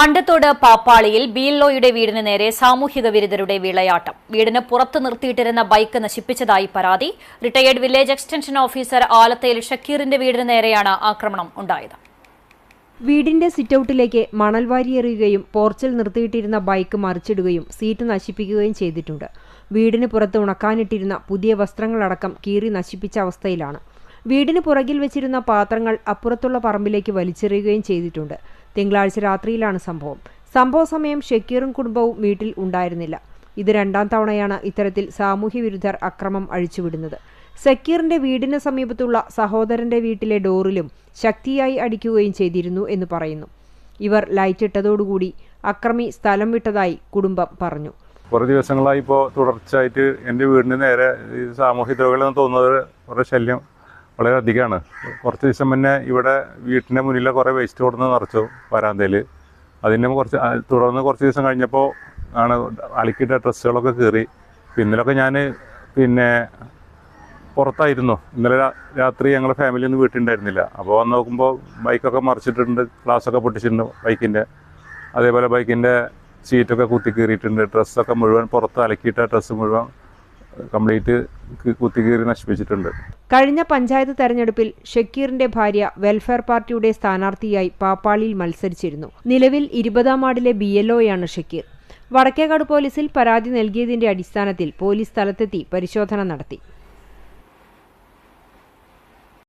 അണ്ടത്തോട് പാപ്പാളിയിൽ ബിഎൽഒയുടെ വീടിന് നേരെ സാമൂഹിക വിരുദ്ധരുടെ വിളയാട്ടം. വീടിന് പുറത്തു നിർത്തിയിട്ടിരുന്ന ബൈക്ക് നശിപ്പിച്ചതായി പരാതി. റിട്ടയേർഡ് വില്ലേജ് എക്സ്റ്റൻഷൻ ഓഫീസർ ആലത്തയിൽ ഷക്കീറിന്റെ വീടിന് നേരെയാണ് ആക്രമണം ഉണ്ടായത്. വീടിന്റെ സിറ്റൌട്ടിലേക്ക് മണൽ വാരിയെറിയുകയും പോർച്ചിൽ നിർത്തിയിട്ടിരുന്ന ബൈക്ക് മറിച്ചിടുകയും സീറ്റ് നശിപ്പിക്കുകയും ചെയ്തിട്ടുണ്ട്. വീടിന് പുറത്ത് ഉണക്കാനിട്ടിരുന്ന പുതിയ വസ്ത്രങ്ങളടക്കം കീറി നശിപ്പിച്ച അവസ്ഥയിലാണ്. വീടിന് പുറകിൽ വെച്ചിരുന്ന പാത്രങ്ങൾ അപ്പുറത്തുള്ള പറമ്പിലേക്ക് വലിച്ചെറിയുകയും ചെയ്തിട്ടുണ്ട്. തിങ്കളാഴ്ച രാത്രിയിലാണ് സംഭവ സമയം ഷക്കീറും കുടുംബവും വീട്ടിൽ ഉണ്ടായിരുന്നില്ല. ഇത് രണ്ടാം തവണയാണ് ഇത്തരത്തിൽ സാമൂഹ്യ വിരുദ്ധർ അക്രമം അഴിച്ചുവിടുന്നത്. ഷക്കീറിന്റെ വീടിന് സമീപത്തുള്ള സഹോദരന്റെ വീട്ടിലെ ഡോറിലും ശക്തിയായി അടിക്കുകയും ചെയ്തിരുന്നു എന്ന് പറയുന്നു. ഇവർ ലൈറ്റിട്ടതോടുകൂടി അക്രമി സ്ഥലം വിട്ടതായി കുടുംബം പറഞ്ഞു. കുറേ ദിവസങ്ങളായി ഇപ്പോൾ തുടർച്ചയായിട്ട് എൻ്റെ വീടിന് നേരെ ഈ സാമൂഹ്യ ദ്രോഹികളെന്ന് തോന്നുന്നത് കുറേ ശല്യം വളരെ അധികമാണ്. കുറച്ച് ദിവസം മുന്നേ ഇവിടെ വീട്ടിൻ്റെ മുന്നിലെ കുറേ വേസ്റ്റ് കൊടുന്ന് നിറച്ചു വരാന്തയിൽ. അതിന് തുടർന്ന് കുറച്ച് ദിവസം കഴിഞ്ഞപ്പോൾ ആണ് അലക്കിയിട്ട ഡ്രസ്സുകളൊക്കെ കീറി. ഇന്നലൊക്കെ ഞാൻ പുറത്തായിരുന്നു. ഇന്നലെ രാത്രി ഞങ്ങൾ ഫാമിലി ഒന്നും വീട്ടിലുണ്ടായിരുന്നില്ല. അപ്പോൾ വന്ന് നോക്കുമ്പോൾ ബൈക്കൊക്കെ മറിച്ചിട്ടുണ്ട്, ഗ്ലാസ്സൊക്കെ പൊട്ടിച്ചിട്ടുണ്ട് ബൈക്കിൻ്റെ. അതേപോലെ ബൈക്കിൻ്റെ സീറ്റൊക്കെ കുത്തി കീറിയിട്ടുണ്ട്. ഡ്രസ്സൊക്കെ മുഴുവൻ പുറത്ത് അലക്കിയിട്ട ഡ്രസ്സ് മുഴുവൻ കംപ്ലീറ്റ് കുത്തിക്കീറി നശിപ്പിച്ചിട്ടുണ്ട്. കഴിഞ്ഞ പഞ്ചായത്ത് തെരഞ്ഞെടുപ്പിൽ ഷക്കീറിന്റെ ഭാര്യ വെൽഫെയർ പാർട്ടിയുടെ സ്ഥാനാർത്ഥിയായി പാപ്പാളിയിൽ മത്സരിച്ചിരുന്നു. നിലവിൽ 20-ാം വാർഡിലെ ബിഎൽഒയാണ് ഷക്കീർ. വടക്കേക്കാട് പോലീസിൽ പരാതി നൽകിയതിന്റെ അടിസ്ഥാനത്തിൽ പോലീസ് സ്ഥലത്തെത്തി പരിശോധന നടത്തി.